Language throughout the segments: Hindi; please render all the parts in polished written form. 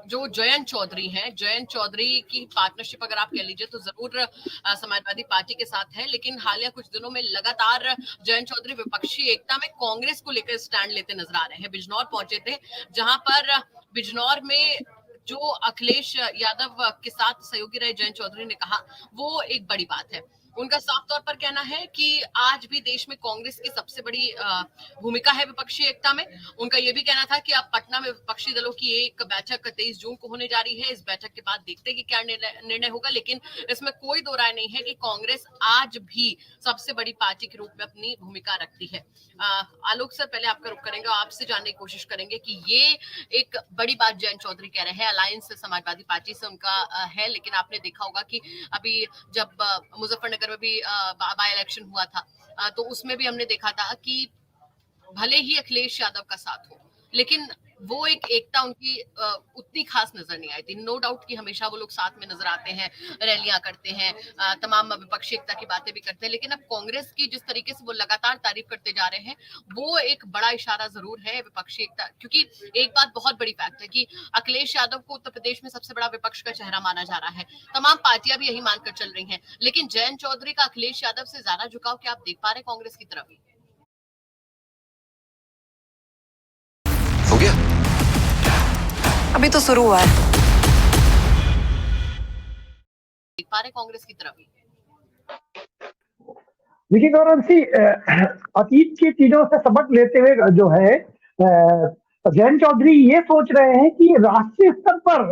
जो जयंत चौधरी हैं, जयंत चौधरी की पार्टनरशिप अगर आप कह लीजिए तो जरूर समाजवादी पार्टी के साथ है, लेकिन हालिया कुछ दिनों में लगातार जयंत चौधरी विपक्षी एकता में कांग्रेस को लेकर स्टैंड लेते नजर आ रहे हैं। बिजनौर पहुंचे थे, जहां पर बिजनौर में जो अखिलेश यादव के साथ सहयोगी रहे जयंत चौधरी ने कहा, वो एक बड़ी बात है। उनका साफ तौर पर कहना है कि आज भी देश में कांग्रेस की सबसे बड़ी भूमिका है विपक्षी एकता में। उनका यह भी कहना था कि अब पटना में विपक्षी दलों की एक बैठक 23 जून को होने जा रही है। इस बैठक के बाद देखते हैं कि क्या निर्णय होगा, लेकिन इसमें कोई दो राय नहीं है कि कांग्रेस आज भी सबसे बड़ी पार्टी के रूप में अपनी भूमिका रखती है। आलोक सर, पहले आपका रुख करेंगे, आपसे जानने की कोशिश करेंगे कि ये एक बड़ी बात जयंत चौधरी कह रहे हैं, अलायंस समाजवादी पार्टी से उनका है, लेकिन आपने देखा होगा कि अभी जब मुजफ्फरनगर में भी बाय इलेक्शन हुआ था, तो उसमें भी हमने देखा था कि भले ही अखिलेश यादव का साथ हो, लेकिन वो एक एकता उनकी उतनी खास नजर नहीं आई थी। नो डाउट कि हमेशा वो लोग साथ में नजर आते हैं, रैलियां करते हैं, तमाम विपक्षी एकता की बातें भी करते हैं, लेकिन अब कांग्रेस की जिस तरीके से वो लगातार तारीफ करते जा रहे हैं, वो एक बड़ा इशारा जरूर है विपक्षी एकता। क्योंकि एक बात बहुत बड़ी फैक्ट है कि अखिलेश यादव को उत्तर प्रदेश में सबसे बड़ा विपक्ष का चेहरा माना जा रहा है, तमाम पार्टियां भी यही मानकर चल रही हैं, लेकिन जयंत चौधरी का अखिलेश यादव से ज्यादा झुकाव क्या आप देख पा रहे हैं कांग्रेस की तरफ? हो गया, अभी तो शुरू हुआ है। देख पा रहे कांग्रेस की तरफ? देखिए गौरव सी, अतीत की चीजों से सबक लेते हुए जो है जयंत चौधरी ये सोच रहे हैं कि राष्ट्रीय स्तर पर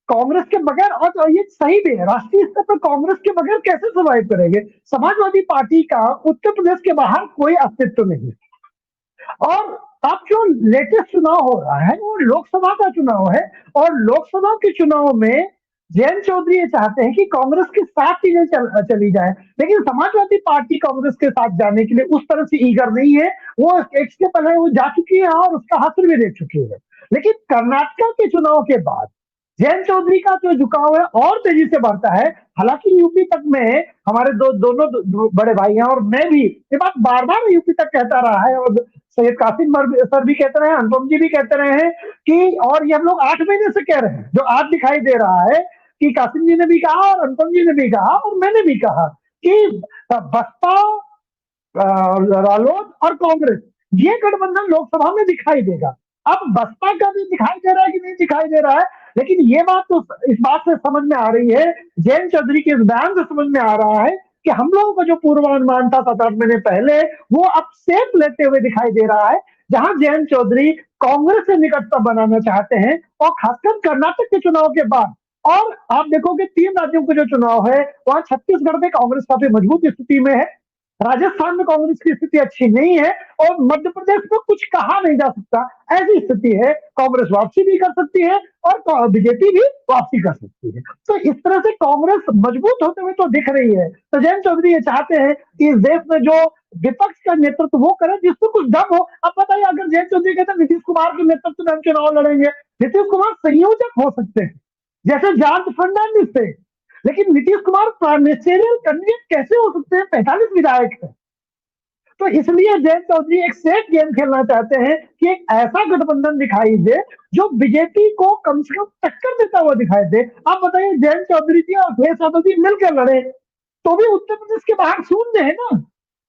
कांग्रेस के बगैर, और ये सही भी है, राष्ट्रीय स्तर पर कांग्रेस के बगैर कैसे सर्वाइव करेंगे। समाजवादी पार्टी का उत्तर प्रदेश के बाहर कोई अस्तित्व नहीं। और अब जो लेटेस्ट चुनाव हो रहा है वो लोकसभा का चुनाव है, और लोकसभा के चुनाव में जयंत चौधरी ये चाहते हैं कि कांग्रेस के साथ चीजें चली जाए, लेकिन समाजवादी पार्टी कांग्रेस के साथ जाने के लिए उस तरह से ईगर नहीं है। वो इसके पहले वो जा चुकी है और उसका हासिल भी देख चुकी है। लेकिन कर्नाटक के चुनाव के बाद जयंत चौधरी का जो झुकाव है और तेजी से बढ़ता है। हालांकि यूपी तक में हमारे दोनों बड़े भाई हैं, और मैं भी ये बात बार बार यूपी तक कहता रहा है, और सैयद कासिम सर भी कहते रहे हैं, अनुपम जी भी कहते रहे हैं कि, और ये हम लोग 8 महीने से कह रहे हैं, जो आज दिखाई दे रहा है कि कासिम जी ने भी कहा और अनुपम जी ने भी कहा और मैंने भी कहा कि बसपा, रालोद और कांग्रेस, ये गठबंधन लोकसभा में दिखाई देगा। अब बसपा का भी दिखाई दे रहा है कि नहीं दिखाई दे रहा है, लेकिन ये बात तो इस बात से समझ में आ रही है, जयंत चौधरी के इस बयान से समझ में आ रहा है कि हम लोगों का जो पूर्वानुमान था 7-8 महीने पहले, वो अब सेप लेते हुए दिखाई दे रहा है। जहां जयंत चौधरी कांग्रेस से निकटता बनाना चाहते हैं, और खासकर कर्नाटक के चुनाव के बाद। और आप देखोगे 3 राज्यों के जो चुनाव है, वहां छत्तीसगढ़ में कांग्रेस काफी मजबूत स्थिति में है, राजस्थान में कांग्रेस की स्थिति अच्छी नहीं है, और मध्य प्रदेश में कुछ कहा नहीं जा सकता। ऐसी स्थिति है, कांग्रेस वापसी भी कर सकती है और बीजेपी भी वापसी कर सकती है। तो इस तरह से कांग्रेस मजबूत होते हुए तो दिख रही है। तो जयंत चौधरी ये चाहते हैं कि इस देश में जो विपक्ष का नेतृत्व वो करे जिसको कुछ दम हो। अब बताइए, अगर जयंत चौधरी कहते हैं नीतीश कुमार के नेतृत्व में हम चुनाव लड़ेंगे, नीतीश कुमार संयोजक हो सकते हैं जैसे जॉर्ज फर्नांडिस थे, लेकिन नीतीश कुमार मिनिस्टेरियल कैंडिडेट कैसे हो सकते हैं? 45 विधायक है। तो इसलिए जयंत चौधरी एक सेफ गेम खेलना चाहते हैं कि एक ऐसा गठबंधन दिखाई दे जो बीजेपी को कम से कम टक्कर देता हुआ दिखाई दे। आप बताइए, जयंत चौधरी जी और अखिलेश यादव जी मिलकर लड़े तो भी उत्तर प्रदेश के बाहर शून्य है ना।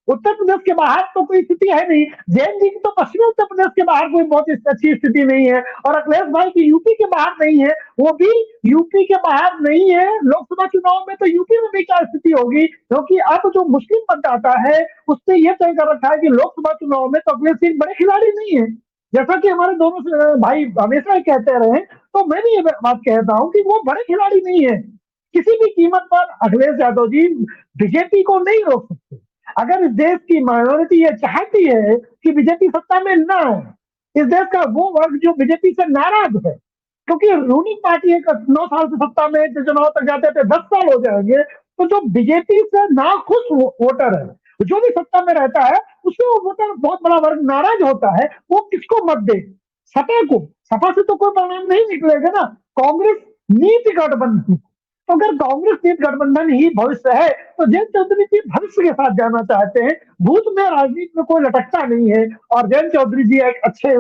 उत्तर प्रदेश के बाहर तो कोई स्थिति है नहीं। जैन जी की तो पश्चिमी उत्तर प्रदेश के बाहर कोई बहुत अच्छी स्थिति नहीं है, और अखिलेश भाई की यूपी के बाहर नहीं है, वो भी यूपी के बाहर नहीं है। लोकसभा चुनाव में तो यूपी में भी क्या स्थिति होगी, क्योंकि अब जो मुस्लिम मतदाता है उसने ये तय कर रखा है कि लोकसभा चुनाव में तो अखिलेश सिंह बड़े खिलाड़ी नहीं है, जैसा कि हमारे दोनों भाई हमेशा कहते रहे। तो मैं भी ये बात कहता हूँ कि वो बड़े खिलाड़ी नहीं है। किसी भी कीमत पर अखिलेश यादव जी बीजेपी को नहीं रोक सकते। अगर इस देश की माइनॉरिटी ये चाहती है कि बीजेपी सत्ता में ना आए, इस देश का वो वर्ग जो बीजेपी से नाराज है, क्योंकि रूलिंग पार्टी है 9 साल से सत्ता में, चुनाव तक जाते थे 10 साल हो जाएंगे, तो जो बीजेपी से नाखुश वोटर है, जो भी सत्ता में रहता है, उससे वो वोटर बहुत बड़ा वर्ग नाराज होता है। वो किसको मत दे? सपा को। सपा से तो कोई परिणाम नहीं निकलेगा ना। कांग्रेस नीति गठबंधन, तो अगर कांग्रेस नीति गठबंधन ही भविष्य है तो जयंत चौधरी जी भविष्य के साथ जाना चाहते हैं। भूत में राजनीति में कोई लटकता नहीं है, और जयंत चौधरी जी एक अच्छे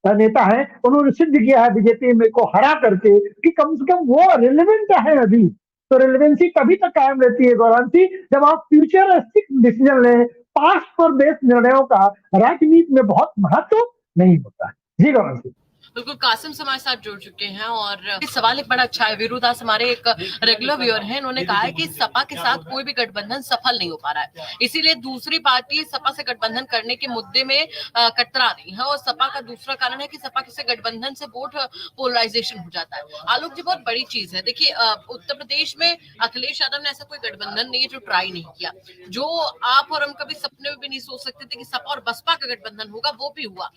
नेता हैं, उन्होंने सिद्ध किया है बीजेपी में को हरा करके कि कम से कम वो रिलेवेंट है अभी। तो रिलेवेंसी तभी तक कायम रहती है गौरांशी, जब आप फ्यूचरिस्टिक डिसीजन लें। पास्ट पर बेस्ड निर्णयों का राजनीति में बहुत महत्व नहीं होता है। जी गौरांशी। बिल्कुल, कासिम हमारे साथ जुड़ चुके हैं और इस सवाल एक बड़ा अच्छा है। वीरू दास हमारे एक रेगुलर व्यूअर हैं, इन्होंने कहा है कि सपा के साथ कोई भी गठबंधन सफल नहीं हो पा रहा है, इसीलिए दूसरी पार्टी सपा से गठबंधन करने के मुद्दे में कतरा रही है। और सपा का दूसरा कारण है कि सपा से गठबंधन से वोट पोलराइजेशन हो जाता है। आलोक जी, बहुत बड़ी चीज है। देखिए, उत्तर प्रदेश में अखिलेश यादव ने ऐसा कोई गठबंधन नहीं है जो ट्राई नहीं किया। जो आप और हम कभी सपने में भी नहीं सोच सकते थे कि सपा और बसपा का गठबंधन होगा, वो भी हुआ।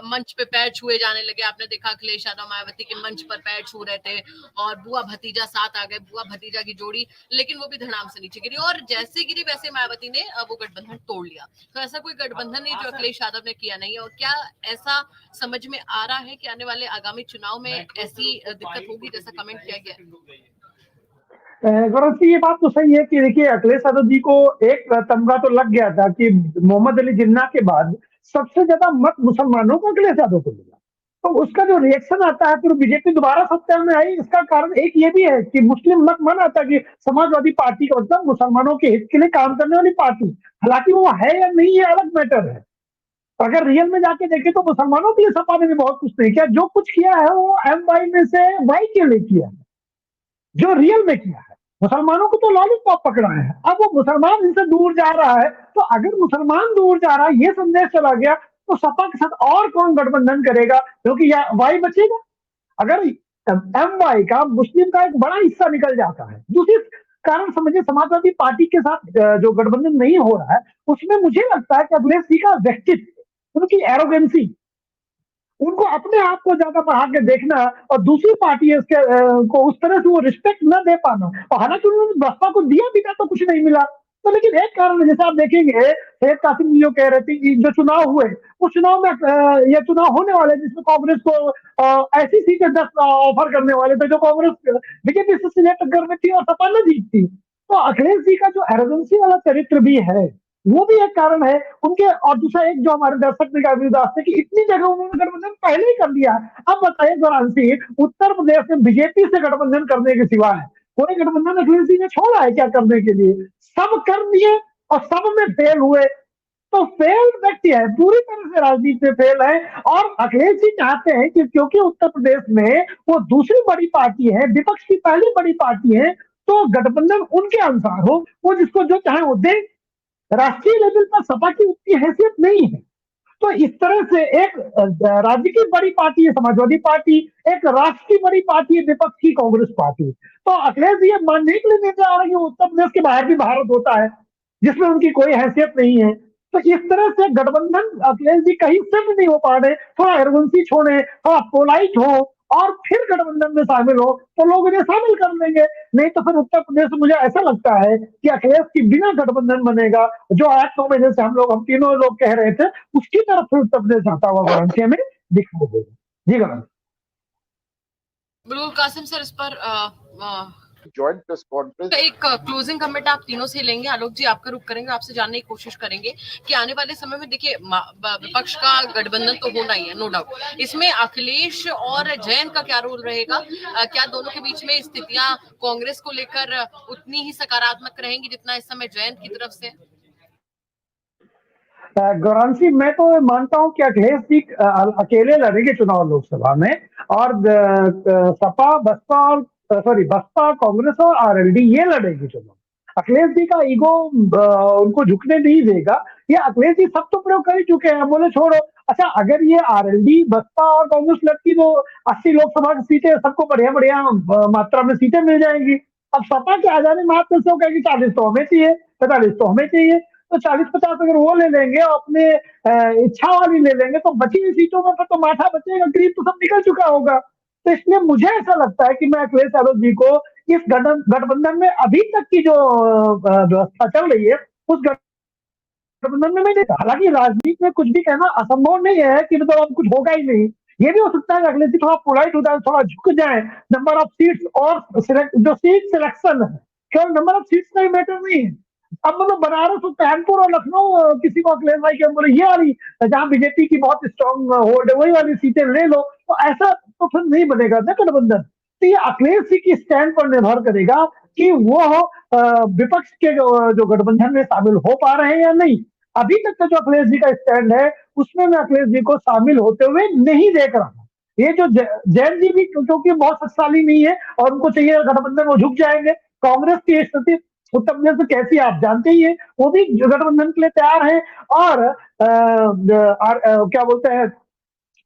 मंच पे पैर छुए जाने लगे। आपने देखा अखिलेश यादव मायावती के मंच पर पैर छू रहे थे और बुआ भतीजा साथ आ गए, बुआ भतीजा की जोड़ी, लेकिन वो भी धड़ाम से नीचे गिरी और जैसे गिरी वैसे मायावती ने वो गठबंधन तोड़ लिया। तो ऐसा कोई गठबंधन नहीं जो अखिलेश यादव ने किया नहीं है। और क्या ऐसा समझ में आ रहा है कि आने वाले आगामी चुनाव में ऐसी दिक्कत होगी जैसा कमेंट किया गया? गौरव, ये बात तो सही है कि देखिए अखिलेश यादव जी को एक तमगा तो लग गया था कि मोहम्मद अली जिन्ना के बाद सबसे ज्यादा मत मुसलमानों को अखिलेश यादव को मिला। तो उसका जो रिएक्शन आता है, फिर बीजेपी दोबारा सत्ता में आई, इसका कारण एक ये भी है कि मुस्लिम मत मन आता कि समाजवादी पार्टी का मतलब मुसलमानों के हित के लिए काम करने वाली पार्टी। हालांकि वो है या नहीं, ये अलग मैटर है। अगर रियल में जाके देखें तो मुसलमानों के लिए सपा ने भी बहुत कुछ नहीं किया। जो कुछ किया है वो MY में से वाई के लिए किया है, जो रियल में किया है। मुसलमानों को तो लॉलीपॉप पकड़ा है। अब वो मुसलमान इनसे दूर जा रहा है, तो अगर मुसलमान दूर जा रहा है, ये संदेश चला गया, तो सपा के साथ और कौन गठबंधन करेगा? क्योंकि या वाई बचेगा। अगर MY का मुस्लिम का एक बड़ा हिस्सा निकल जाता है। दूसरी कारण समझिए, समाजवादी पार्टी के साथ जो गठबंधन नहीं हो रहा है, उसमें मुझे लगता है कि अखिलेश जी का व्यक्तित्व, उनकी एरोगेंसी, उनको अपने आप को ज्यादा बढ़ा के देखना और दूसरी पार्टी को उस तरह से वो रिस्पेक्ट न दे पाना। और हालांकि उन्होंने बसपा को दिया भी था तो कुछ नहीं मिला। तो लेकिन एक कारण है, जैसे आप देखेंगे शेख कासिम जी जो कह रहे थे कि जो चुनाव हुए, उस चुनाव में ये चुनाव होने वाले जिसमें कांग्रेस को ऐसी सीटें 10 ऑफर करने वाले थे जो कांग्रेस बीजेपी से सिलेक्ट करनी थी और सपा न जीतती। तो अखिलेश जी का जो एरोगेंसी वाला चरित्र भी है, वो भी एक कारण है उनके। और दूसरा एक जो हमारे दर्शक ने विरोधास थे कि इतनी जगह उन्होंने गठबंधन पहले ही कर लिया। अब बताइए गौरांशी, उत्तर प्रदेश में बीजेपी से गठबंधन करने के सिवा है कोई गठबंधन अखिलेश जी ने छोड़ा है क्या करने के लिए? सब कर दिए और सब में फेल हुए। तो फेल्ड व्यक्ति है, पूरी तरह से राजनीति में फेल है। और अखिलेश जी चाहते हैं कि क्योंकि उत्तर प्रदेश में वो दूसरी बड़ी पार्टी है, विपक्ष की पहली बड़ी पार्टी है, तो गठबंधन उनके अनुसार हो, वो जिसको जो चाहे वो दे। राष्ट्रीय लेवल पर सपा की उतनी हैसियत नहीं है। तो इस तरह से एक राज्य की बड़ी पार्टी है समाजवादी पार्टी, एक राष्ट्र की बड़ी पार्टी है विपक्ष की कांग्रेस पार्टी। तो अखिलेश जी ये मानने के लिए नहीं जा रहे हैं उत्तर प्रदेश के बाहर भी भारत होता है जिसमें उनकी कोई हैसियत नहीं है। तो इस तरह से गठबंधन अखिलेश जी कहीं सिद्ध नहीं हो पा रहे। थोड़ा एरोगेंसी छोड़े, थोड़ा पोलाइट हो और फिर गठबंधन में शामिल हो तो लोग इन्हें शामिल कर लेंगे। नहीं तो फिर उत्तर प्रदेश में मुझे ऐसा लगता है कि अखिलेश की बिना गठबंधन बनेगा, जो 8-9 महीने से हम तीनों लोग कह रहे थे, उसकी तरफ फिर उत्तर प्रदेश जाता हुआ गारंटी हमें दिखाई देगा। जी गारंटी। बिल्कुल कासिम सर, इस पर ज्वाइंट प्रेस कॉन्फ्रेंस एक क्लोजिंग कमेंट आप तीनों से लेंगे। आलोक जी, आपका रुख करेंगे, आपसे जानने की कोशिश करेंगे कि आने वाले समय में देखिए विपक्ष का गठबंधन तो होना ही है, नो डाउट। इसमें अखिलेश और जयंत का क्या रोल रहेगा? क्या दोनों के बीच में स्थितियां कांग्रेस को लेकर उतनी ही सकारात्मक रहेंगी जितना इस समय जयंत की तरफ से? गौरांशी, मैं तो मानता हूं कि अखिलेश जी अकेले लड़ेंगे चुनाव लोकसभा में, और सपा बसपा और बसपा कांग्रेस और RLD ये लड़ेगी चुनाव। अखिलेश जी का ईगो उनको झुकने नहीं देगा। ये अखिलेश जी सब तो प्रयोग कर ही चुके हैं, बोले छोड़ो। अच्छा, अगर ये RLD बसपा और कांग्रेस लड़ती तो 80 लोकसभा की सीटें सबको बढ़िया बढ़िया मात्रा में सीटें मिल जाएंगी। अब सपा के आजादी मात्र से कहेगी 40 तो हमें चाहिए, 45 तो हमें चाहिए। तो 40-50 अगर वो ले लेंगे और अपने इच्छा वाली ले लेंगे तो बची हुई सीटों में तो माथा बचेगा, करीब तो सब निकल चुका होगा। तो इसलिए मुझे ऐसा लगता है कि मैं अखिलेश यादव जी को इस गठबंधन में अभी तक की जो व्यवस्था चल रही है उस गठबंधन में नहीं। हालांकि राजनीति में कुछ भी कहना असंभव नहीं है कि मतलब अब कुछ होगा ही नहीं। ये भी हो सकता है कि अखिलेश जी थोड़ा पोलाइट हो जाए, थोड़ा झुक जाए नंबर ऑफ सीट्स, और जो सीट सिलेक्शन है केवल नंबर ऑफ सीट्स का ही मैटर नहीं है। अब मतलब बनारस और कानपुर और लखनऊ किसी को अखिलेश भाई के बोले ये वाली जहां बीजेपी की बहुत स्ट्रांग होल्ड है वही वाली सीटें ले लो, तो ऐसा तो फिर नहीं बनेगा ना गठबंधन। तो ये अखिलेश जी की स्टैंड पर निर्भर करेगा कि वो विपक्ष के जो गठबंधन में शामिल हो पा रहे हैं या नहीं। अभी तक का जो अखिलेश जी का स्टैंड है उसमें मैं अखिलेश जी को शामिल होते हुए नहीं देख रहा। ये जो जैन जी भी क्योंकि बहुत शक्तिशाली नहीं है और उनको चाहिए गठबंधन, वो झुक जाएंगे। कांग्रेस की स्थिति उत्तर प्रदेश में कैसी आप जानते ही है, वो भी गठबंधन के लिए तैयार है। और क्या बोलते हैं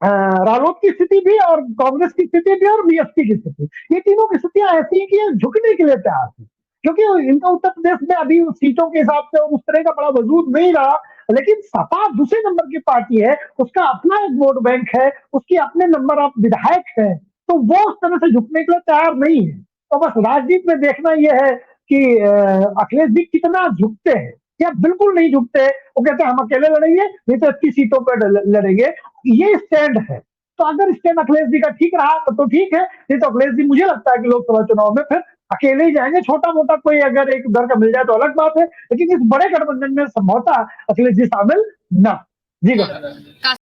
रालोद की स्थिति भी और कांग्रेस की स्थिति भी और बीएसपी की स्थिति, ये तीनों की स्थितियां ऐसी हैं कि ये झुकने के लिए तैयार है, क्योंकि इनका उत्तर प्रदेश में अभी सीटों के हिसाब से उस तरह का बड़ा वजूद नहीं रहा। लेकिन सपा दूसरे नंबर की पार्टी है, उसका अपना एक वोट बैंक है, उसकी अपने नंबर ऑफ विधायक है, तो वो उस तरह से झुकने के लिए तैयार नहीं है। तो बस राजनीति में देखना यह है कि अखिलेश जी कितना झुकते हैं या बिल्कुल नहीं झुकते। वो कहते हैं हम अकेले लड़ेंगे, नहीं तो इसकी सीटों पर लड़ेंगे, ये स्टैंड है। तो अगर स्टैंड अखिलेश जी का ठीक रहा तो ठीक है, नहीं तो अखिलेश जी मुझे लगता है कि लोकसभा चुनाव में फिर अकेले ही जाएंगे। छोटा मोटा कोई अगर एक उधर का मिल जाए तो अलग बात है, लेकिन इस बड़े गठबंधन में संभवतः अखिलेश जी शामिल ना। जी कासिम